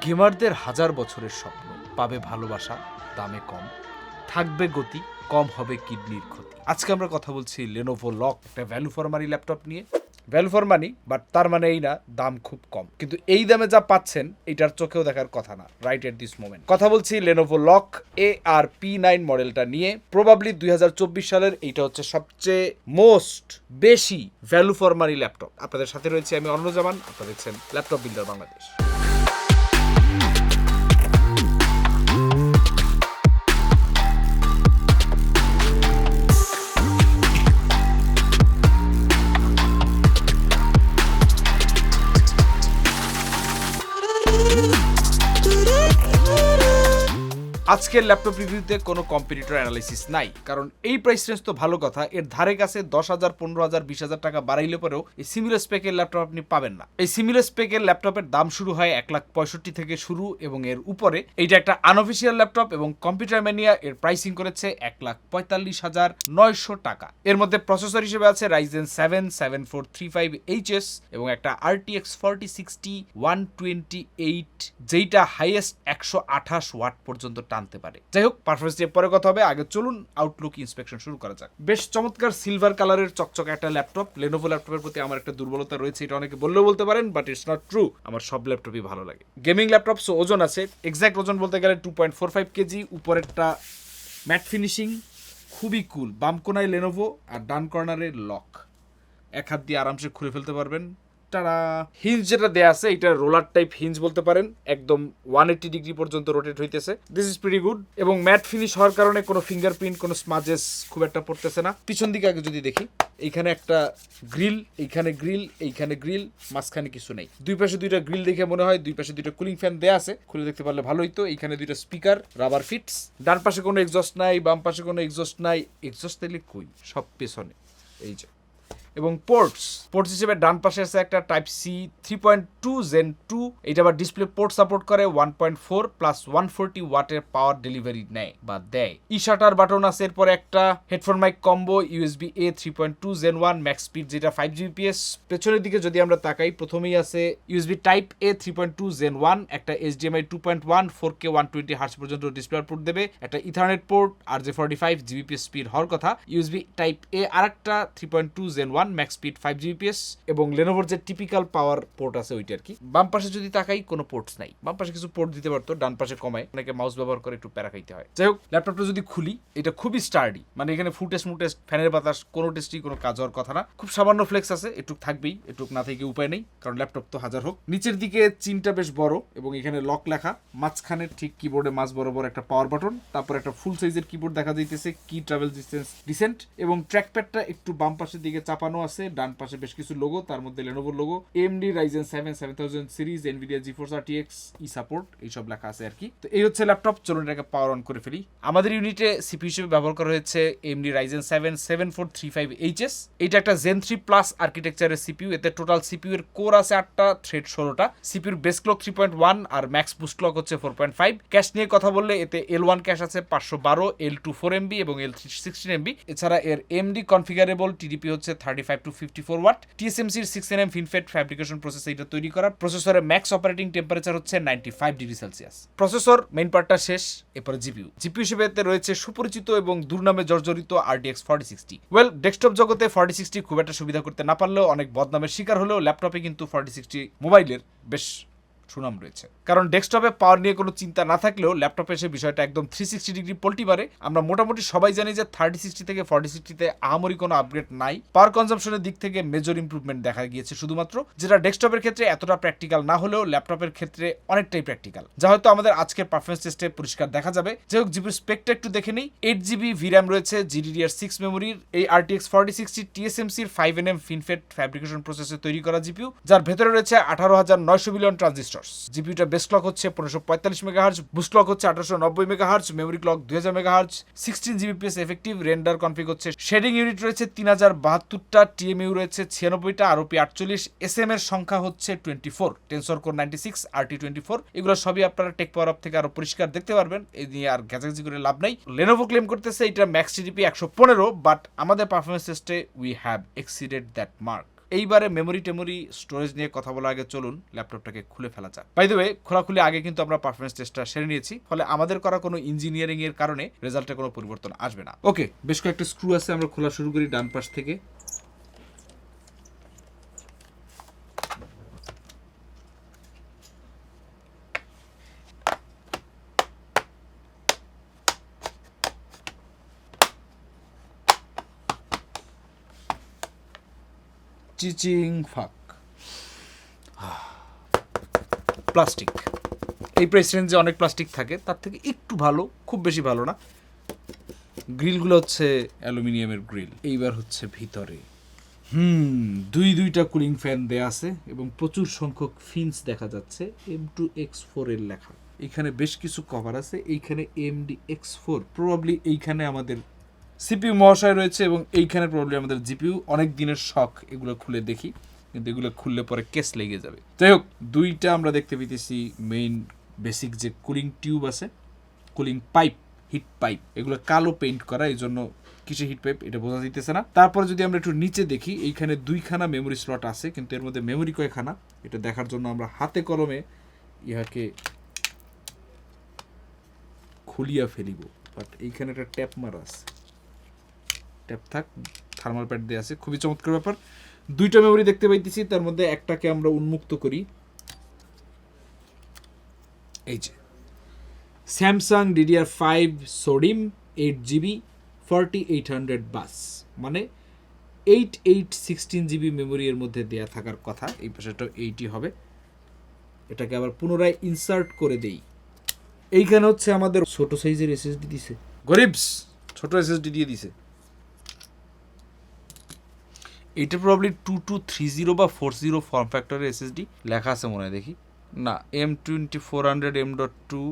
গেমারদের হাজার বছরের স্বপ্ন, পাবে ভালোবাসা, দামে কম, থাকবে গতি, কম হবে কিডনির ক্ষতি। আজকে আমরা কথা বলছি লেনোভো লক, একটা ভ্যালু ফর মানি ল্যাপটপ নিয়ে। ভ্যালু ফর মানি, বাট তার মানে এই না দাম খুব কম, কিন্তু এই দামে যা পাচ্ছেন এটার চোখেও দেখার কথা না রাইট এট দিস মোমেন্ট। কথা বলছি লেনোভো লক AR-P9 মডেলটা নিয়ে। প্রবাবলি 2024 সালের এইটা হচ্ছে সবচেয়ে মোস্ট বেশি ভ্যালু ফর মানি ল্যাপটপ। আপনাদের সাথে রয়েছে আমি অর্ণজামান, আপনারা দেখছেন ল্যাপটপ বিল্ডার বাংলাদেশ। আজকের ল্যাপটপ রিভিউতে কোনো কম্পিটিটর অ্যানালাইসিস নাই, কারণ এই প্রাইস রেঞ্জ তো ভালো কথা, এর ধারে কাছে 10,000, 15,000, 20,000 টাকা বাড়াইলে পরেও এই সিমিলার স্পেকের ল্যাপটপ আপনি পাবেন না। এই সিমিলার স্পেকের ল্যাপটপের দাম শুরু হয় 1,65,000 থেকে শুরু, এবং এর উপরে এইটা একটা আনঅফিসিয়াল ল্যাপটপ, এবং কম্পিউটার ম্যানিয়া এর প্রাইসিং করেছে 1,45,900 টাকা। এর মধ্যে প্রসেসর হিসেবে আছে Ryzen 7 7435HS এবং একটা RTX 4060 128, যেইটা হাইয়েস্ট 128 ওয়াট পর্যন্ত টানতে পারে। যাই হোক, পারফরমেন্স নিয়ে পরে কথা হবে, আগে চলুন আউটলুক ইন্সপেকশন শুরু করা যাক। বেশ চমৎকার সিলভার কালারের চকচকে একটা ল্যাপটপ। লেনোভো ল্যাপটপের প্রতি আমার একটা দুর্বলতা রয়েছে, এটা অনেকে বললেও বলতে পারেন, বাট ইটস নট ট্রু। আমার সব ল্যাপটপই ভালো লাগে। গেমিং ল্যাপটপ, সো ওজন আছে, এক্সাক্ট ওজন বলতে গেলে 2.45 কেজি। উপরেরটা ম্যাট ফিনিশিং, খুবই কুল। বাম কোনায় লেনোভো আর ডান কর্নারে লক, এক হাত দিয়ে আরামসে খুলে ফেলতে পারবেন। হিঞ্জ যেটা দেয়া আছে এটা রোলার টাইপ হিঞ্জ বলতে পারেন, একদম 180 ডিগ্রি পর্যন্ত রোটেট হইতেছে। দিস ইজ প্রিটি গুড, এবং ম্যাট ফিনিশ হওয়ার কারণে কোনো ফিঙ্গারপ্রিন্ট, কোনো স্মাজেস খুব একটা পড়তেছে না। পিছন দিকে আগে যদি দেখি, এইখানে একটা গ্রিল, এইখানে গ্রিল, এইখানে গ্রিল, মাঝখানে কিছু নেই। দুই পাশে দুইটা গ্রিল দেখে মনে হয় দুই পাশে দুইটা কুলিং ফ্যান দেয়া আছে, খুলে দেখতে পারলে ভালোই তো। এইখানে দুইটা স্পিকার, রাবার ফিটস। ডান পাশে কোনো এক্সস্ট নাই, বাম পাশে কোনো এক্সস্ট নাই। এক্সস্ট দিলে কই, সব পেছনে, এই যে। এবং পোর্টস হিসেবে ডান পাশে আছে একটা টাইপ সি 3.2 Gen 2, এটা আবার ডিসপ্লে পোর্ট সাপোর্ট করে 1.4 প্লাস 140 ওয়াটের পাওয়ার ডেলিভারি নেয় বা দেয়। শাটার বাটন আছে, এরপরে একটা headphone mic combo, USB-A 3.2 Gen 1 max speed, যেটা 5 Gbps। পেছনের দিকে যদি আমরা তাকাই, প্রথমেই আছে USB টাইপ A 3.2 Gen 1, একটা HDMI 2.1 4K 120 হার্টজ পর্যন্ত ডিসপ্লে আউটপুট দেবে, একটা ethernet port, RJ45 Gbps speed হওয়ার কথা। USB টাইপ A আরেকটা 3.2 Gen 1 ম্যাক্স স্পিড 5 Gbps, এবং লেনোভোর যে টিপিক্যাল পাওয়ার পোর্ট আছে ওইটা আর কি। বাম পাশে যদি তাকাই, কোনো পোর্টস নাই। বাম পাশে কিছু পোর্ট দিতে পারতো, ডান পাশে কমায়, অনেকে মাউস ব্যবহার করে একটু প্যারা খাইতে হয়। যাই হোক, ল্যাপটপটা যদি খুলি, এটা খুবই স্টার্ডি, মানে এখানে ফুটেস্ট ফ্যানের বাতাস কোনো টেস্টই কোনো কাজ হওয়ার কথা না। খুব সামান্য ফ্লেক্স আছে, এটুক থাকবেই, এটুক না থেকে উপায় নেই, কারণ ল্যাপটপ তো হাজার হোক। নিচের দিকে চিনটা বেশ বড়, এবং এখানে লক লেখা। মাঝখানে ঠিক কিবোর্ডে মাঝ বরাবর একটা পাওয়ার বাটন, তারপর একটা ফুল সাইজের কিবোর্ড দেখা যাইতেছে, কি ট্রাভেল ডিসটেন্স ডিসেন্ট, এবং ট্র্যাকপ্যাডটা একটু বাম পাশের দিকে চাপানো আছে। ডান পাশে বেশ কিছু লোগো, তার মধ্যে লেনোভোর logo, AMD Ryzen 7 7000 series, NVIDIA GeForce RTX support, এইসব লেখা আছে আর কি। তো এই হচ্ছে ল্যাপটপ, চলুন এটাকে পাওয়ার অন করে ফেলি। আমাদের ইউনিটে সিপিইউ হিসেবে ব্যবহার করা হয়েছে AMD Ryzen 7 7435HS। এটা একটা Zen 3 প্লাস আর্কিটেকচারের সিপিইউ। এতে টোটাল সিপিইউ এর কোর আছে 8টা, থ্রেড 16টা। সিপিইউর বেস ক্লক 3.1 আর ম্যাক্স বুস্ট ক্লক হচ্ছে 4.5। ক্যাশ নিয়ে কথা বললে এতে L1 ক্যাশ আছে 512, L2 4MB এবং L3 16MB। এছাড়া এর AMD কনফিগারেবল TDP হচ্ছে 35 to 54 watt. TSMC 6nm FinFET fabrication process এটা তৈরি করা। প্রসেসরের ম্যাক্স অপারেটিং টেম্পারেচার হচ্ছে 95 ডিগ্রি সেলসিয়াস। প্রসেসর মেইন পার্টটা শেষ, এরপরে জিপিইউ হিসেবে এতে রয়েছে সুপরিচিত এবং দুর্নামে জর্জরিত RTX 4060। ডেস্কটপ জগতে 4060 খুব একটা সুবিধা করতে না পারলেও, অনেক বদনামের শিকার হলেও, ল্যাপটপে কিন্তু 4060 মোবাইলের বেশ সুনাম রয়েছে। কারণ ডেস্কটপে পাওয়ার নিয়ে কোনো চিন্তা না থাকলেও ল্যাপটপে সে বিষয়টা একদম 360 ডিগ্রি পল্টি মারে। আমরা মোটামুটি সবাই জানি যে 3060 থেকে 4060-তে আহামরি কোনো আপগ্রেড নাই। পাওয়ার কনজাম্পশনের দিক থেকে মেজর ইমপ্রুভমেন্ট দেখা গিয়েছে শুধুমাত্র, যেটা ডেস্কটপের ক্ষেত্রে এতটা প্র্যাকটিক্যাল না হলেও ল্যাপটপের ক্ষেত্রে অনেকটাই প্র্যাকটিক্যাল, যা হয়তো আমাদের আজকের পারফরমেন্স টেস্টে পরিষ্কার দেখা যাবে। যাই হোক, জিপির স্পেকটা একটু দেখে নেই। 8GB VRAM রয়েছে GDDR6 মেমোরির। এই RTX 4060 TSMCর 5nm ফিনফেট ফ্যাব্রিকেশন প্রসেসে তৈরি করা জিপিইউ, যার ভেতরে রয়েছে 18,900 বিলিয়ন ট্রানজিস্টর। জিপিইউটা বেস ক্লক হচ্ছে 1545 মেগাহার্জ, বুস্ট ক্লক হচ্ছে 1890 megahertz, memory clock 2000 megahertz, 16 Gbps effective render config হচ্ছে। শেডিং ইউনিট রয়েছে 3072টা, TMU রয়েছে 96টা, ROP 48, SM এর সংখ্যা হচ্ছে 24, টেনসর কোর 96, RT24। এগুলো সবই আপনারা টেক পাওয়ার আপ থেকে আরো পরিষ্কার দেখতে পারবেন, এই নিয়ে আর ঘেঁচাঘেঁচি করে লাভ নাই। লেনোভো ক্লেম করতেছে এটা ম্যাক্স TDP 115, বাট আমাদের পারফরমেন্স টেস্টে we have exceeded that mark. এইবারে মেমোরি টেমোরি স্টোরেজ নিয়ে কথা বলার আগে চলুন ল্যাপটপটাকে খুলে ফেলা যাক। বাই দ্য ওয়ে, খোলাখুলি আগে কিন্তু আমরা পারফরমেন্স টেস্টটা সেরে নিয়েছি, ফলে আমাদের করা কোনো ইঞ্জিনিয়ারিং এর কারণে রেজাল্টে কোনো পরিবর্তন আসবে না। ওকে, বেশ কয়েকটা স্ক্রু আছে, আমরা খোলা শুরু করি ডান পাশ থেকে। চিচিং ফাক, প্লাস্টিক। এই প্রাইস রেঞ্জে অনেক প্লাস্টিক থাকে, তার থেকে একটু ভালো, খুব বেশি ভালো না। গ্রিলগুলো হচ্ছে অ্যালুমিনিয়ামের গ্রিল। এইবার হচ্ছে ভিতরে দুইটা কুলিং ফ্যান দেয়া আছে এবং প্রচুর সংখ্যক ফিন্স দেখা যাচ্ছে, M2X4 এর লেখা। এখানে বেশ কিছু কভার আছে, এইখানে AMD-X4, প্রবাবলি এইখানে আমাদের সিপিইউ মহাশয় রয়েছে এবং এইখানে প্রবাবলি আমাদের জিপিইউ। অনেক দিনের শখ এগুলো খুলে দেখি, কিন্তু এগুলো খুললে পরে কেস লেগে যাবে। যাই হোক, দুইটা আমরা দেখতে পেতেছি মেইন বেসিক যে কুলিং টিউব আছে, কুলিং পাইপ, হিট পাইপ, এগুলো কালো পেইন্ট করা, এই জন্য কিছু হিট পাইপ এটা বোঝা যাইতেছে না। তারপরে যদি আমরা একটু নিচে দেখি, এইখানে 2খানা মেমোরি স্লট আছে, কিন্তু এর মধ্যে মেমোরি কয়খানা এটা দেখার জন্য আমরা হাতে কলমে ইহাকে খুলিয়া ফেলিব। বাট এইখানে একটা ট্যাপ মারা আছে, ট্যাপ থাক, থার্মাল প্যাড দেওয়া আছে, খুবই চমৎকার ব্যাপার। 2টা মেমোরি দেখতে পাইতেছি, তার মধ্যে একটাকে আমরা উন্মুক্ত করি। এই যে স্যামসাং DDR5 সোডিম 8GB 4800 বাস, মানে 8/16GB মেমোরি এর মধ্যে দেয়া থাকার কথা। এই পাশেটা 80 হবে। এটাকে আবার পুনরায় ইনসার্ট করে দেই। এইখানে হচ্ছে আমাদের ছোট সাইজের SSD দিছে, গরিবস ছোট SSD দিয়ে দিছে। এইটা প্রবাবলি 2230 বা 40 ফর্ম ফ্যাক্টরের SSD লেখা আছে মনে হয়, দেখি না, M2400 M.2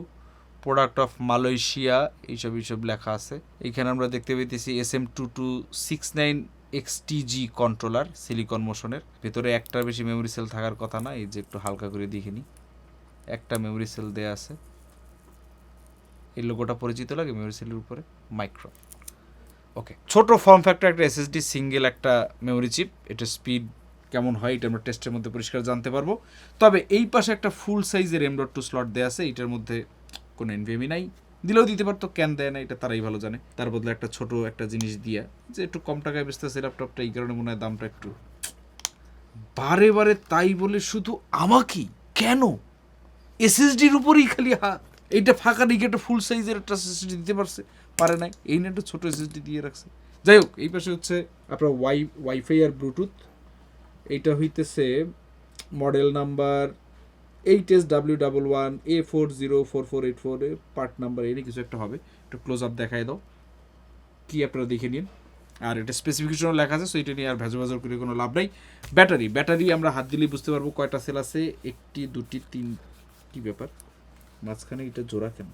product of Malaysia, এইসব লেখা আছে। এইখানে আমরা দেখতে পেতেছি SM2269 XTG কন্ট্রোলার, সিলিকন মোশনের। ভেতরে একটার বেশি মেমোরি সেল থাকার কথা না, এই যে একটু হালকা করে দেখে নিই, একটা মেমোরি সেল দেয়া আছে। এই লোগোটা পরিচিত লাগে মেমোরি সেলের উপরে, মাইক্রো। ওকে, ছোট ফর্ম ফ্যাক্টর একটা SSD, সিঙ্গেল একটা মেমোরি চিপ। এটা স্পিড কেমন হয় এটা আমরা টেস্টের মধ্যে পরিষ্কার জানতে পারবো। তবে এই পাশে একটা ফুল সাইজের M.2 স্লট দেওয়া আছে, এটার মধ্যে কোনো NVMe নাই, দিলেও দিতে পারতো, কেন দেয় না এটা তারাই ভালো জানে। তার বদলে একটা ছোট একটা জিনিস দিয়া, যে একটু কম টাকায় বেচতেছে ল্যাপটপটা, এই কারণে মনে হয় দামটা একটু। বারে বারে তাই বলে শুধু আমাকেই কেন SSDর উপরেই খালি হাত। এইটা ফাঁকা দিকে একটা ফুল সাইজের একটা SSD দিতে পারছে, পারে নাই, এই নিয়ে একটা ছোট SSD দিয়ে রাখছে। যাই হোক, এই পাশে হচ্ছে আপনার ওয়াইফাই আর ব্লুটুথ। এইটা হইতেছে model number HSW11 A404484, part number এনে কিছু একটা হবে। একটু ক্লোজ আপ দেখাই দাও, কি আপনারা দেখে নিন। আর এটা স্পেসিফিকেশনও লেখা আছে, সো এটা নিয়ে আর ভেজা করে কোনো লাভ নাই। ব্যাটারি আমরা হাত দিলেই বুঝতে পারবো কয়টা সেল আছে, 1, 2, 3, কি ব্যাপার মাঝখানে এটা জোড়া কেন?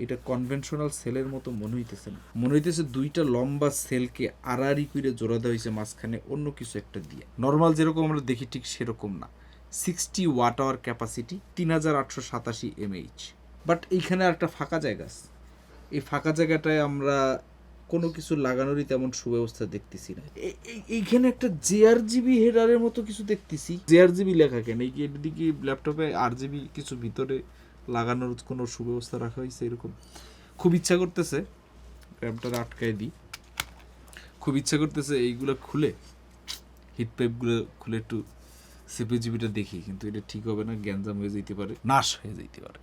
এটা কনভেনশনাল সেলের মতো মনে হইতেছে না, মনে হইতেছে 2টা লম্বা সেলকে আড়াআড়ি করে জোড়া দেওয়া হয়েছে, মাঝখানে অন্য কিছু একটা দিয়ে। নর্মাল যেরকম আমরা দেখি ঠিক সেরকম না। 60 watt hour capacity, 3887 mAh। But এইখানে আর একটা ফাঁকা জায়গা আছে, এই ফাঁকা জায়গাটায় আমরা কোনো কিছু লাগানোরই তেমন সুব্যবস্থা দেখতেছি না। এইখানে একটা JRGB হেডারের মতো কিছু দেখতেছি, JRGB লেখা কেন? এদিকে ল্যাপটপে RGB কিছু ভিতরে লাগানোর কোনো সুব্যবস্থা রাখা হয়েছে এরকম। খুব ইচ্ছা করতেছে র্যামটা আটকায় দিই, খুব ইচ্ছা করতেছে এইগুলো খুলে, হিট পাইপগুলো খুলে একটু CPGBটা দেখি, কিন্তু এটা ঠিক হবে না, গ্যাঞ্জাম হয়ে যেতে পারে, নাশ হয়ে যেতে পারে।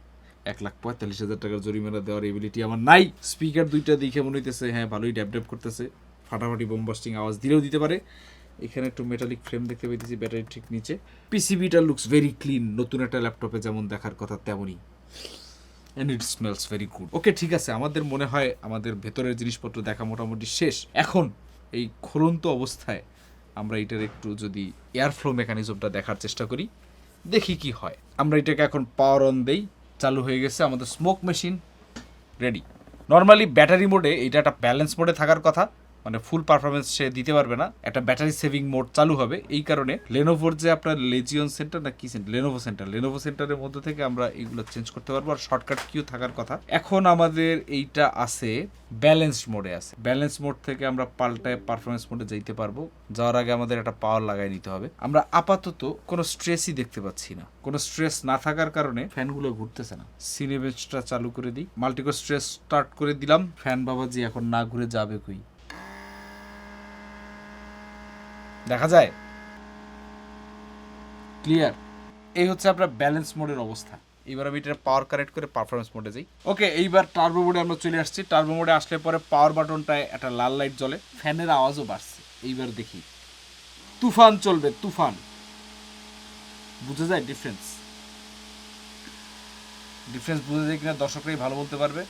1,45,000 টাকার জরিমানা দেওয়ার এবিলিটি আমার নাই। স্পিকার 2টা দেখে মনে হইতেছে হ্যাঁ ভালোই ড্যাপ করতেছে, ফাটাফাটি বোমবাস্টিং আওয়াজ দিলেও দিতে পারে। এখানে একটু মেটালিক ফ্রেম দেখতে পেয়েছি ব্যাটারি ঠিক নিচে। পিসিবিটা লুকস ভেরি ক্লিন, নতুন একটা ল্যাপটপে যেমন দেখার কথা তেমনই, and it smells very good. Okay, ঠিক আছে, আমাদের মনে হয় আমাদের ভেতরের জিনিসপত্র দেখা মোটামুটি শেষ। এখন এই খুলন্ত অবস্থায় আমরা এটার একটু যদি এয়ারফ্লো মেকানিজমটা দেখার চেষ্টা করি, দেখি কি হয়। আমরা এটাকে এখন পাওয়ার অন দেই, চালু হয়ে গেছে আমাদের smoke machine ready. Normally battery মোডে এটা একটা ব্যালেন্স মোডে থাকার কথা, মানে ফুল পারফরমেন্স সে দিতে পারবে না, একটা ব্যাটারি সেভিং মোড চালু হবে। এই কারণে লেনোভোর যে আপনার লেজিয়ন সেন্টার না কি সেন্টার, লেনোভো সেন্টারের মধ্যে থেকে আমরা এইগুলো চেঞ্জ করতে পারবো। আর শর্টকাট কিউ থাকার কথা। এখন আমাদের এইটা আছে ব্যালেন্সড মোডে আছে, ব্যালেন্স মোড থেকে আমরা পাল্টায় পারফরমেন্স মোডে যেতে পারবো। যাওয়ার আগে আমাদের একটা পাওয়ার লাগাই নিতে হবে। আমরা আপাতত কোনো স্ট্রেসই দেখতে পাচ্ছি না, কোনো স্ট্রেস না থাকার কারণে ফ্যানগুলো ঘুরতেছে না। সিনেবেঞ্চটা চালু করে দিই, মাল্টিকোর স্ট্রেস স্টার্ট করে দিলাম। ফ্যান বাবাজি এখন না ঘুরে যাবে কই, দেখা যায় ক্লিয়ার। এই হচ্ছে আপনার ব্যালেন্স মোডের অবস্থা। এইবার আমি এটা পাওয়ার কারেক্ট করে পারফরমেন্স মোডে যাই। ওকে, এইবার টার্বো মোডে আমরা চলে আসছি। টার্বো মোডে আসলে পরে পাওয়ার বাটনটায় একটা লাল লাইট জ্বলে, ফ্যানের আওয়াজও বাড়ছে। এইবার দেখি তুফান চলবে, তুফান। বুঝে যায় ডিফারেন্স বুঝে যায় কিনা দর্শকরাই ভালো বলতে পারবে।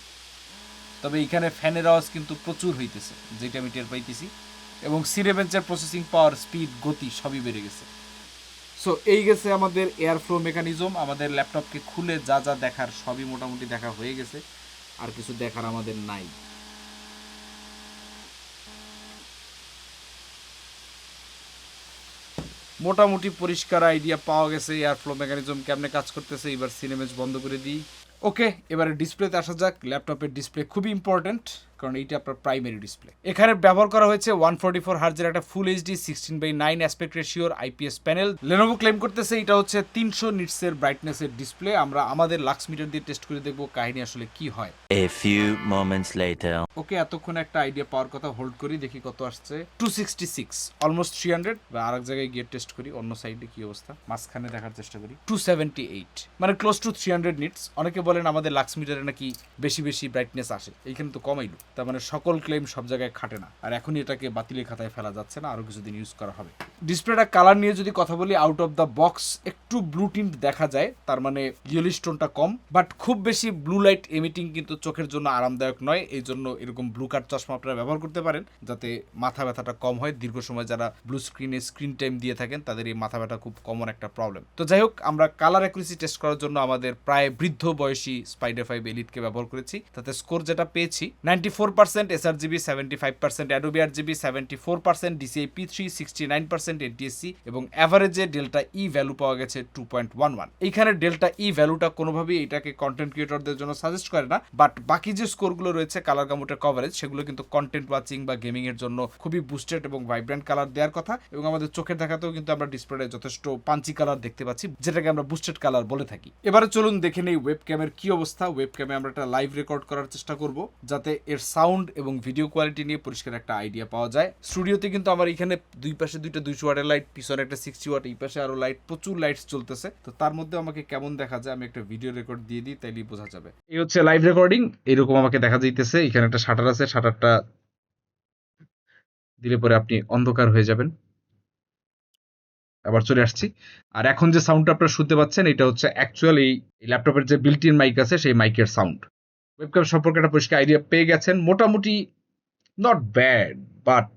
তবে এইখানে ফ্যানের আওয়াজ কিন্তু প্রচুর হইতেছে, যেটা আমি টের পাইতেছি। এবং সিনেবেঞ্চের প্রসেসিং পাওয়ার, স্পিড, গতি সবই বেড়ে গেছে। সো এই গেছে আমাদের এয়ার ফ্লো মেকানিজম। আমাদের ল্যাপটপকে খুলে যা যা দেখার সবই মোটামুটি দেখা হয়ে গেছে, আর কিছু দেখার আমাদের নাই। মোটামুটি পরিষ্কার আইডিয়া পাওয়া গেছে এয়ার ফ্লো মেকানিজম কেমনে কাজ করতেছে। এবার সিনেমেজ বন্ধ করে দিই। ওকে, এবারে ডিসপ্লেতে আসা যাক। ল্যাপটপের ডিসপ্লে খুবই ইম্পর্টেন্ট, কারণ এইটা আপনার প্রাইমারি ডিসপ্লে। এখানে ব্যবহার করা হয়েছে 144 হার্জের একটা ফুল এইচডি 16:9 অ্যাসপেক্ট রেশিওর আইপিএস প্যানেল। লেনোভো ক্লেম করতেছে এটা হচ্ছে 300 নিটসের ব্রাইটনেসের ডিসপ্লে। আমরা আমাদের লাক্স মিটার দিয়ে টেস্ট করে দেখবো কাহিনী আসলে কি হয়। A few moments later. ওকে, এতক্ষণ একটা আইডিয়া পাওয়ার কথা, হোল্ড করি দেখি কত আসছে। 266, অলমোস্ট 300। বা আরেক জায়গায় গিয়ে টেস্ট করি অন্য সাইডে কি অবস্থা, মাঝখানে দেখার চেষ্টা করি। 278, মানে ক্লোজ টু 300 নিটস। অনেকে বলেন আমাদের লাক্স মিটারে নাকি বেশি বেশি ব্রাইটনেস আসে, এইখানে তো কমাইলো। তার মানে সকল ক্লেম সব জায়গায় খাটে না। আর এখনই এটাকে বাতিলের খাতায় ফেলা যাচ্ছে না, আরো কিছুদিন ইউজ করা হবে। ডিসপ্লেটা কালার নিয়ে যদি কথা বলি, আউট অফ দ্য বক্স একটু ব্লু টিন্ট দেখা যায়, তার মানে ইয়েলিশ টোনটা কম। বাট খুব বেশি ব্লু লাইট এমিটিং কিন্তু চোখের জন্য আরামদায়ক নয়। এই জন্য এরকম ব্লু কাট চশমা আপনারা ব্যবহার করতে পারেন, যাতে মাথা ব্যথাটা কম হয়। দীর্ঘ সময় যারা ব্লু স্ক্রিনে স্ক্রিন টাইম দিয়ে থাকেন তাদের এই মাথা ব্যথা খুব কমন একটা প্রবলেম। তো যাই হোক, আমরা কালার অ্যাকুরেসি টেস্ট করার জন্য আমাদের প্রায় বৃদ্ধ বয়সী স্পাইডার 5 এলিটকে ব্যবহার করেছি। তাতে স্কোর যেটা পেয়েছি 94%, sRGB 75%, Adobe RGB 74%, DCI P3 69%, NTSC এবং অ্যাভারেজে ডেল্টা ই ভ্যালু পাওয়া গেছে 2.11। এইখানে ডেল্টা ই ভ্যালুটা কোনোভাবেই এটাকে কন্টেন্ট ক্রিয়েটরদের জন্য সাজেস্ট করে না, বাট বাকি যে স্কোরগুলো রয়েছে কালার গামুটের কভারেজ, সেগুলো কিন্তু কন্টেন্ট ওয়াচিং বা গেমিং এর জন্য খুবই বুস্টেড এবং ভাইব্রেন্ট কালার দেওয়ার কথা। এবং আমাদের চোখের দেখাতেও কিন্তু আমরা ডিসপ্লেতে যথেষ্ট পাঞ্চি কালার দেখতে পাচ্ছি, যেটাকে আমরা বুস্টেড কালার বলে থাকি। এবারে চলুন দেখে নেই ওয়েব ক্যামের কি অবস্থা। ওয়েব ক্যামে আমরা একটা লাইভ রেকর্ড করার চেষ্টা করব, যাতে এর সাউন্ড এবং ভিডিও কোয়ালিটি নিয়ে পরিষ্কার একটা আইডিয়া পাওয়া যায়। স্টুডিওতে কিন্তু আমার এখানে দুই পাশে দুইটা 200 ওয়াটের লাইট, পিছনে একটা 60 ওয়াট, এই পাশে আরো লাইট, প্রচুর লাইটস চলতেছে। তো তার মধ্যে আমাকে কেমন দেখা যায় আমি একটা ভিডিও রেকর্ড দিয়ে দিই, তাইলেই বোঝা যাবে। এই হচ্ছে লাইভ রেকর্ডিং, এরকম আমাকে দেখা যাইতেছে। এখানে একটা শাটার আছে, শাটারটা দিলে পরে আপনি অন্ধকার হয়ে যাবেন। আবার চলে আসছি। আর এখন যে সাউন্ডটা আপনারা শুনতে পাচ্ছেন, এটা হচ্ছে অ্যাকচুয়ালি এই ল্যাপটপের যে বিল্ট ইন মাইক আছে সেই মাইকের সাউন্ড। ওয়েবক্যাম সম্পর্কে একটা পরিষ্কার আইডিয়া পেয়ে গেছেন। মোটামুটি নট ব্যাড, বাট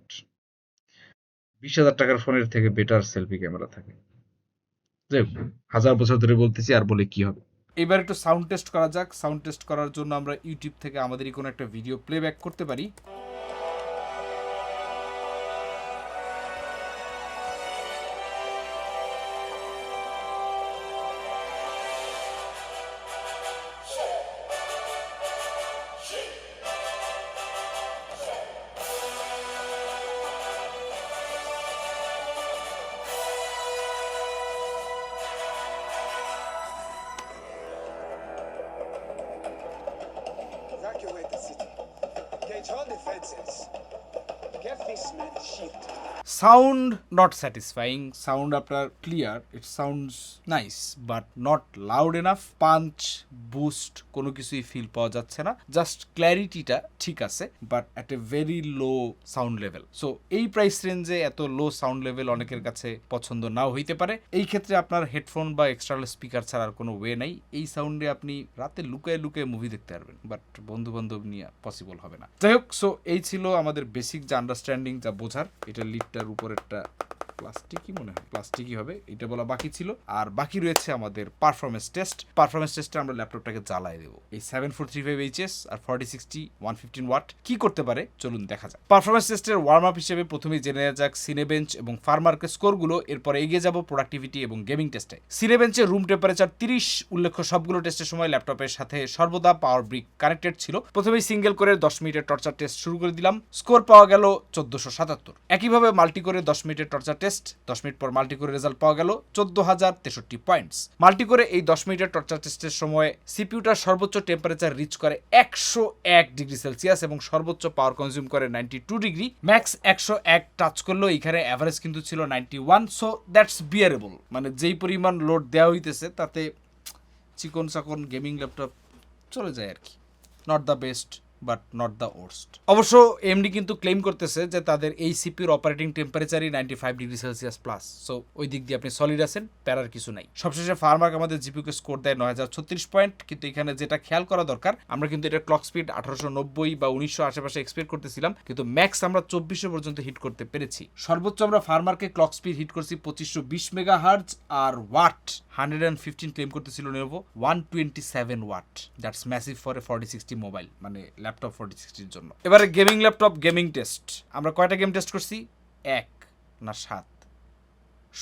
20,000 টাকার ফোনের থেকে বেটার সেলফি ক্যামেরা থাকে। যে 1000 বছর ধরে বলতেছি, আর বলে কি হবে। এবার একটু সাউন্ড টেস্ট করা যাক। সাউন্ড টেস্ট করার জন্য আমরা ইউটিউব থেকে আমাদেরই কোনো একটা ভিডিও প্লেব্যাক করতে পারি। Evacuate the city. Engage all defenses. Get this man a shield. Sound not satisfying. Sound আপনার clear, it sounds nice, but not loud enough. Punch, boost কোনো কিছুই ফিল পাওয়া যাচ্ছে না। জাস্ট ক্ল্যারিটিটা ঠিক আছে, but at a very low sound level. So এই price রেঞ্জে এত লো সাউন্ড লেভেল অনেকের কাছে পছন্দ নাও হইতে পারে। এই ক্ষেত্রে আপনার হেডফোন বা এক্সটার্নাল স্পিকার ছাড়ার কোনো ওয়ে নাই। এই সাউন্ডে আপনি রাতে লুকায় লুকায় মুভি দেখতে পারবেন, বাট বন্ধু বান্ধব নিয়ে পসিবল হবে না। যাই হোক, সো এই ছিল আমাদের বেসিক যে আন্ডারস্ট্যান্ডিং, যা বোঝার। এটা লিডটার উপর একটা প্লাস্টিকই মনে হয়, প্লাস্টিকই হবে, এটা বলা বাকি ছিল। আর বাকি রয়েছে আমাদের পারফরমেন্স টেস্ট। পারফরমেন্স টেস্টে আমরা ল্যাপটপটাকে জ্বালায় দেবো। এই 7435HS আর 4060 115 ওয়াট কি করতে পারে চলুন দেখা যাক। পারফরমেন্স টেস্টের ওয়ার্ম আপ হিসেবে প্রথমেই জেনে নেওয়া যাক সিনেবেঞ্চ এবং ফার্মার্কের স্কোরগুলো, এরপরে এগিয়ে যাব প্রোডাক্টিভিটি এবং গেমিং টেস্টে। সিনেবেঞ্চে রুম টেম্পারেচার 30, উল্লেখ্য সবগুলো টেস্টের সময় ল্যাপটপের সাথে সর্বদা পাওয়ার ব্রিক কানেক্টেড ছিল। প্রথমেই সিঙ্গেল করে 10 মিনিটের টর্চার টেস্ট শুরু করে দিলাম, স্কোর পাওয়া গেল 1477। একইভাবে মাল্টি করে 10 মিনিটের টর্চার টেস্ট, 10 মিনিট পর মাল্টি করে রেজাল্ট পাওয়া গেল 14063 পয়েন্টস। মাল্টি করে এই 10 মিনিটের টর্চার টেস্টের সময় সিপিইউটার সর্বোচ্চ টেম্পারেচার রিচ করে 101 ডিগ্রি সেলসিয়াস এবং সর্বোচ্চ পাওয়ার কনজিউম করে 92 ডিগ্রি। ম্যাক্স 101 টাচ করলেও এখানে অ্যাভারেজ কিন্তু ছিল 91, সো দ্যাটস বিয়ারেবল। মানে যেই পরিমাণ লোড দেওয়া হইতেছে তাতে চিকন চাকন গেমিং ল্যাপটপ চলে যায় আর কি। Not the best but not the worst. অবশ্য এমডি কিন্তু ক্লেম করতেছে যে তাদের এই সিপির অপারেটিং টেম্পারেচারই 95 ডিগ্রি সেলসিয়াস প্লাস, সো ওই দিক দিয়ে আপনি সলিড আছেন, প্যারার কিছু নাই। সবশেষে ফার্মার্ক আমাদের জিপিইউকে স্কোর দেয় 9036 পয়েন্ট, কিন্তু এখানে যেটা খেয়াল করা দরকার, আমরা কিন্তু এটা ক্লক স্পিড 1890 বা 1900 আশেপাশে এক্সপেক্ট করতেছিলাম, কিন্তু ম্যাক্স আমরা 2400 পর্যন্ত হিট করতে পেরেছি। সর্বোচ্চ আমরা ফার্মার্কে ক্লক স্পিড হিট করছি 2520 মেগাহার্জ, আর ওয়াট 115 ক্লেম করতেছিল Lenovo 127 watt. That's massive for a 4060 mobile, মানে ল্যাপটপ 4060 জন্য। এবারে গেমিং ল্যাপটপ গেমিং টেস্ট। আমরা কয়টা গেম টেস্ট করছি? 1 না 7?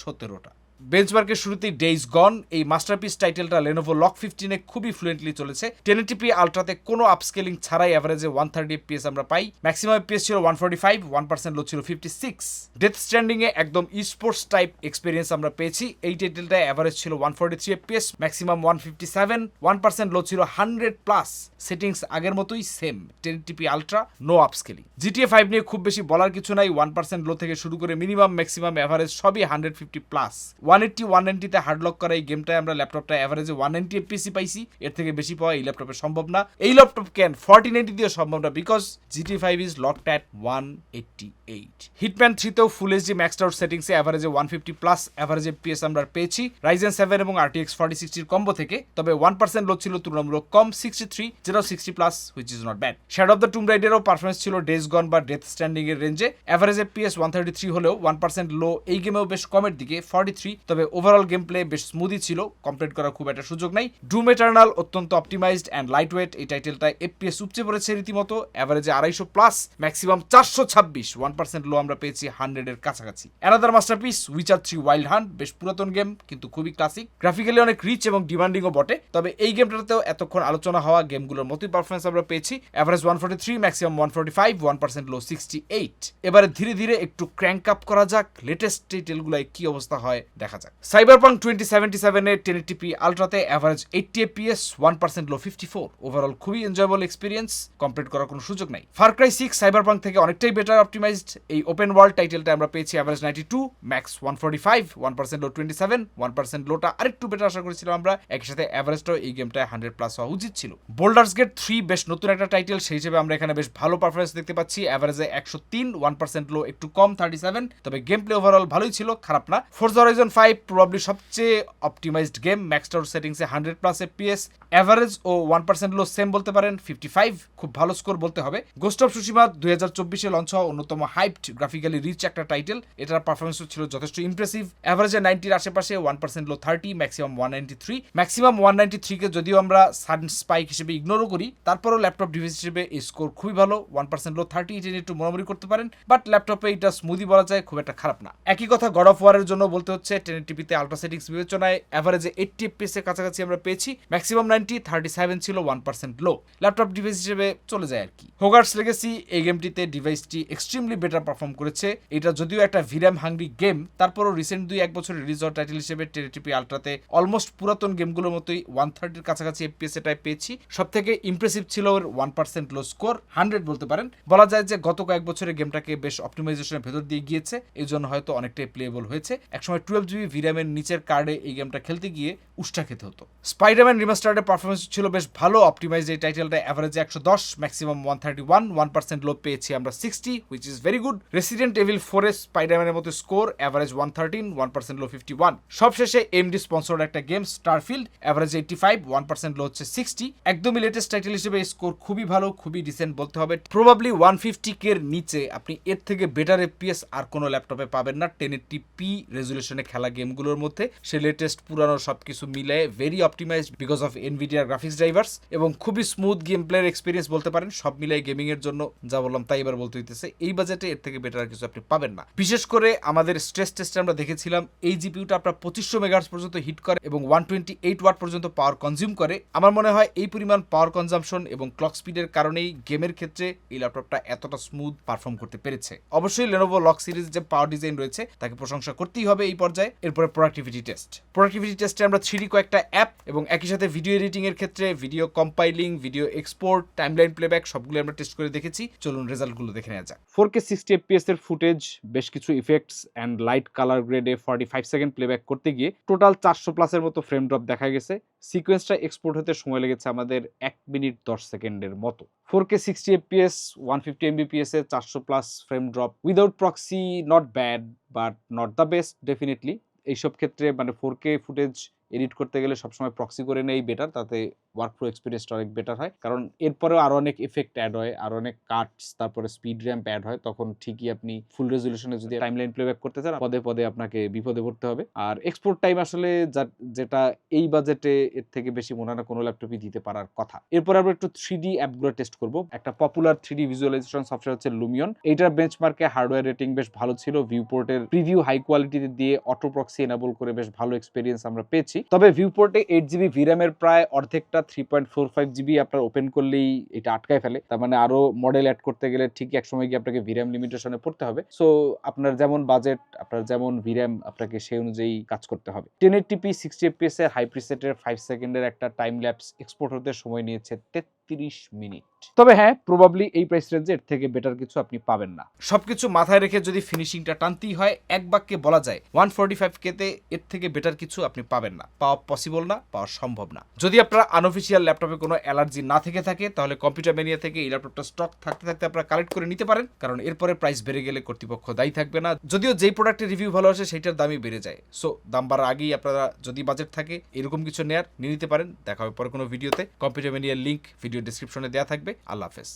17টা। বেঞ্চমার্কের শুরুতেই ডেইজ গন, এই মাস্টারপিস টাইটেলটা Lenovo Lock 15-এ খুবই ফ্লুয়েন্টলি চলেছে। 1080p আলট্রাতে কোনো আপস্কেলিং ছাড়াই এভারেজে 130 FPS আমরা পাই। ম্যাক্সিমাম FPS ছিল 145, 1% লো ছিল 56। ডেথ স্ট্যান্ডিংয়ে একদম স্পোর্টস টাইপ এক্সপিরিয়েন্স আমরা পেয়েছি। এই টাইটেলটা এভারেজ ছিল 143 FPS, ম্যাক্সিমাম 157, 1% লো ছিল 100+। সেটিংস আগের মতোই same, 1080p ultra, no upscaling. GTA 5 নিয়ে খুব বেশি বলার কিছু নাই, 1% লো থেকে শুরু করে মিনিমাম ম্যাক্সিমাম এভারেজ সবই 150+। 180-190-তে হার্ডলক করা এই গেমটায় আমরা ল্যাপটপটা এভারেজে 190 FPS পাইছি, এর থেকে বেশি পাওয়া এই ল্যাপটপে সম্ভব না। এই ল্যাপটপ ক্যান 4090 দিয়ে সম্ভব না, because GTA 5 is locked at 188। Hitman 3তেও ফুল এইচডি ম্যাক্সড আউট সেটিংসে এভারেজে 150+ এভারেজ FPS আমরা পেয়েছি Ryzen 7 এবং RTX 4060 কম্বো থেকে, তবে 1% লো ছিল তুলনামূলক কম 63, যেটাও 60+, which is not bad. Shadow of the Tomb রাইডারও পারফরমেন্স ছিল ডেজ গন বা ডেথ স্ট্যান্ডিং এর রেঞ্জে। এভারেজ FPS 133 হলেও 1% লো এই গেমেও বেশ কমের দিকে 43, তবে ওভারঅল গেম প্লে বেশ স্মুদি ছিল, কমপ্লিট করার খুব একটা সুযোগ নাই। ডুম এটার্নাল অত্যন্ত অপটিমাইজড অ্যান্ড লাইট ওয়েট, এই টাইটেলটায় FPS উপচে পড়েছে রীতিমতো, এভারেজে 250+, ম্যাক্সিমাম 426, 1% লো আমরা পেয়েছি 100 এর কাছাকাছি। Another masterpiece Witcher 3 wild hunt, বেশ পুরাতন গেম কিন্তু খুবই ক্লাসিক, গ্রাফিক্যালি অনেক রিচ এবং ডিমান্ডিংও বটে, তবে এই গেমটাতেও এতক্ষণ আলোচনা হওয়া গেমগুলোর মতোই পারফরমেন্স আমরা পেয়েছি। এভারেজ 143, ম্যাক্সিমাম 145, 1% লো 68। এবারে ধীরে ধীরে একটু ক্র্যাঙ্ক আপ করা যাক, লেটেস্ট টাইটেলগুলোয় কি অবস্থা হয় দেখা যাক। Cyberpunk 2077 এর 1080p আলট্রাতে এভারেজ 80 FPS, 1% লো 54। ওভারঅল খুবই এনজয়েবল এক্সপিরিয়েন্স, কমপ্লিট করার কোনো সুযোগ নাই। Far Cry 6 Cyberpunk থেকে অনেকটাই বেটার অপটিমাইজড। এই ওপেন ওয়ার্ল্ড টাইটেলটা আমরা পেয়েছি এভারেজ 92, ম্যাক্স 145, 1% লো 27, 1% লোটা আরেকটু বেটার আশা করেছিলাম আমরা। একই সাথে এভারেজটাও এই গেমটায় 100+ হওয়া উচিত ছিল। Baldur's Gate 3 বেশ নতুন একটা টাইটেল, সেই হিসেবে আমরা এখানে বেশ ভালো পারফরমেন্স দেখতে পাচ্ছি। এভারেজে 103, 1% লো একটু কম 37, তবে গেম প্লে ওভারঅল ভালোই ছিল, খারাপ না। Forza Horizon 5 প্রবাবলি সবচেয়ে অপটিমাইজড গেম, ম্যাক্সড আউট সেটিংসে 100+ FPS, এভারেজ ও 1% লো সেম বলতে পারেন 55, খুব ভালো স্কোর বলতে হবে। Ghost of Tsushima 2024-এ লঞ্চ হওয়া অন্যতম হাইপড গ্রাফিক্যালি রিচ একটা টাইটেল, এটার পারফরমেন্সও ছিল যথেষ্ট ইমপ্রেসিভ। এভারেজে 90-র আশেপাশে, 1% লো 30, ম্যাক্সিমাম 193। ম্যাক্সিমাম 193-কে যদিও আমরা সাডেন স্পাইক হিসেবে ইগনোরও করি, তারপরও ল্যাপটপ ডিভাইস হিসেবে এই স্কোর খুবই ভালো। 1% লো 30, এটা নিয়ে একটু মরামরি করতে পারেন, বাট ল্যাপটপে এটা স্মুদি বলা যায়, খুব একটা খারাপ না। একই কথা গড অফ ওয়ারের জন্য বলতে হচ্ছে, 1080p-তে আলট্রা সেটিংস বিবেচনায় এভারেজে 80 FPS এর কাছাকাছি আমরা পেয়েছি, ম্যাক্সিমাম 90, 37 ছিল 1% লো। ল্যাপটপ ডিভাইস হিসেবে চলে যায় আর কি। হোগার্টস লেগেসি এই গেমটিতে ডিভাইসটি এক্সট্রিমলি বেটার পারফর্ম করেছে। এটা যদিও একটা ভিরাম হাংরি গেম, তারপরও রিসেন্ট 2-1 বছর রিলিজ হওয়া টাইটেল হিসেবে 1080p আলট্রাতে অলমোস্ট পুরাতন গেমগুলোর মতোই 130-এর কাছাকাছি FPS এটাই পেয়েছি। সব থেকে ইমপ্রেসিভ ছিল ওর 1% লো স্কোর, 100 বলতে পারেন। বলা যায় যে গত কয়েক বছরে গেমটাকে বেশ অপটিমাইজেশনের ভেতর দিয়ে গিয়েছে, এই জন্য হয়তো অনেকটাই প্লেয়েবল হয়েছে। একসময় 12GB 8GB ভিরামের নিচের কার্ডে এই গেমটা খেলতে গিয়ে উষ্টা খেতে হতো। স্পাইডারম্যান রিমাস্টার্ডের পারফরমেন্স ছিল বেশ ভালো, অপটিমাইজড এই টাইটেলটা অ্যাভারেজে 110, ম্যাক্সিমাম 131, 1% লো পেয়েছি আমরা 60, which is very good. Resident evil 4 এর স্পাইডারম্যানের মতো স্কোর, অ্যাভারেজ 113, 1% লো 51। সবশেষে এমডি স্পন্সর্ড একটা গেম স্টারফিল্ড, অ্যাভারেজ 85, 1% লো হচ্ছে 60। একদমই লেটেস্ট টাইটেল হিসেবে স্কোর খুবই ভালো, খুবই ডিসেন্ট বলতে হবে। প্রবাবলি 150K এর নিচে আপনি এর থেকে বেটার এফপিএস আর কোনো ল্যাপটপে পাবেন না 1080p রেজুলেশনে খেলা গেমগুলোর মধ্যে। সে লেটেস্ট পুরানো সবকিছু মিলে ভেরি অপটিমাইজড বিকজ অফ এনভিডিয়ার গ্রাফিক্স ড্রাইভার্স, এবং খুবই স্মুথ গেম প্লেয়ার এক্সপিরিয়েন্স বলতে পারেন। সব মিলাই গেমিং এর জন্য যা বললাম তাই এবার বলতে হইতেছে, এই বাজেটে এর থেকে বেটার কিছু আপনি পাবেন না। বিশেষ করে আমাদের স্ট্রেস টেস্টে আমরা দেখেছিলাম এই জিপিইউটা আপনার 2500 মেগাহার্টজ পর্যন্ত হিট করে এবং 128 ওয়াট পর্যন্ত পাওয়ার কনজিউম করে। আমার মনে হয় এই পরিমাণ পাওয়ার কনজাম্পশন এবং ক্লক স্পিডের কারণেই গেমের ক্ষেত্রে এই ল্যাপটপটা এতটা স্মুথ পারফর্ম করতে পেরেছে। অবশ্যই Lenovo লক সিরিজ যে পাওয়ার ডিজাইন রয়েছে তাকে প্রশংসা করতেই হবে এই পর্যায়ে। এরপরে প্রোডাক্টিভিটি টেস্টে আমরা 3D কয়েকটা অ্যাপ এবং একই সাথে ভিডিও এডিটিং এর ক্ষেত্রে video compiling, video export, timeline playback সবগুলো আমরা টেস্ট করে দেখেছি। চলুন রেজাল্টগুলো দেখে নেওয়া যাক। 4K 60 FPS এর ফুটেজ, বেশ কিছু ইফেক্টস এন্ড লাইট কালার গ্রেডে 45 সেকেন্ড প্লেব্যাক করতে গিয়ে টোটাল 400 প্লাসের মতো ফ্রেম ড্রপ দেখা গেছে। সিকোয়েন্সটা এক্সপোর্ট হতে সময় লেগেছে আমাদের 1 মিনিট 10 সেকেন্ডের মতো। 4K 60 FPS 150 mbps A 400 plus frame drop without proxy, not bad but not the best definitely. এইসব ক্ষেত্রে মানে 4K ফুটেজ এডিট করতে গেলে সবসময় প্রক্সি করে নেই বেটার, তাতে ওয়ার্কফ্লো এক্সপিরিয়েন্সটা অনেক বেটার হয়। কারণ এরপরেও আরও অনেক ইফেক্ট অ্যাড হয়, আরও অনেক কাটস, তারপরে স্পিড র্যাম্প অ্যাড হয়, তখন ঠিকই আপনি ফুল রেজলিউশনে যদি টাইমলাইন প্লেব্যাক করতে চান পদে পদে আপনাকে বিপদে পড়তে হবে। আর এক্সপোর্ট টাইম আসলে যেটা এই বাজেটে এর থেকে বেশি মনে হয় না কোনো ল্যাপটপই দিতে পারার কথা। এরপর আমরা একটু 3D অ্যাপগুলো টেস্ট করব। একটা পপুলার 3D ভিজুয়ালাইজেশন সফটওয়্যার হচ্ছে লুমিয়ন। এইটার বেঞ্চমার্কে হার্ডওয়্যার রেটিং বেশ ভালো ছিল। ভিউপোর্টের প্রিভিউ হাই কোয়ালিটিতে দিয়ে অটো প্রক্সি এনাবল করে বেশ ভালো এক্সপেরিয়েন্স আমরা পেয়েছি। তবে ভিউপোর্টে 8GB ভিরামের প্রায় অর্ধেকটা 3.45GB আপনার ওপেন করলেই এটা আটকায় ফেলে। তার মানে আরো মডেল অ্যাড করতে গেলে ঠিক এক সময় গিয়ে আপনাকে ভিরাম লিমিটেশনে পড়তে হবে। সো আপনার যেমন বাজেট, আপনার যেমন ভিরাম, আপনাকে সেই অনুযায়ী কাজ করতে হবে। 1080p 60 fps এর হাই প্রিসেটের 5 সেকেন্ডের একটা টাইম ল্যাপস এক্সপোর্ট হতে সময় নিয়েছে 33 মিনিট। তবে হ্যাঁ, প্রবাবলি এই প্রাইস রেঞ্জে এর থেকে বেটার কিছু আপনি পাবেন না। সবকিছু মাথায় রেখে যদি ফিনিশিংটা টানতেই হয়, এক বাক্যে বলা যায় 145K তে এর থেকে বেটার কিছু আপনি পাবেন না। পাওয়া পসিবল না, পাওয়া সম্ভব না। যদি আপনার আনঅফিসিয়াল ল্যাপটপে কোনো অ্যালার্জি না থেকে থাকে তাহলে কম্পিউটার ম্যানিয়া থেকে এই ল্যাপটপটা স্টক থাকতে থাকতে আপনারা কালেক্ট করে নিতে পারেন, কারণ এরপরে প্রাইস বেড়ে গেলে কর্তৃপক্ষ দায়ী থাকবে না। যদিও যেই প্রোডাক্টের রিভিউ ভালো আসে সেটার দামই বেড়ে যায়। সো দাম বাড়ার আগেই আপনারা যদি বাজেট থাকে এরকম কিছু নিয়ে নিতে পারেন। দেখা হবে পরে কোনো ভিডিওতে। কম্পিউটার ম্যানিয়ার লিঙ্ক ভিডিও ডেসক্রিপশনে দেওয়া থাকবে। আল্লাহ হাফেজ।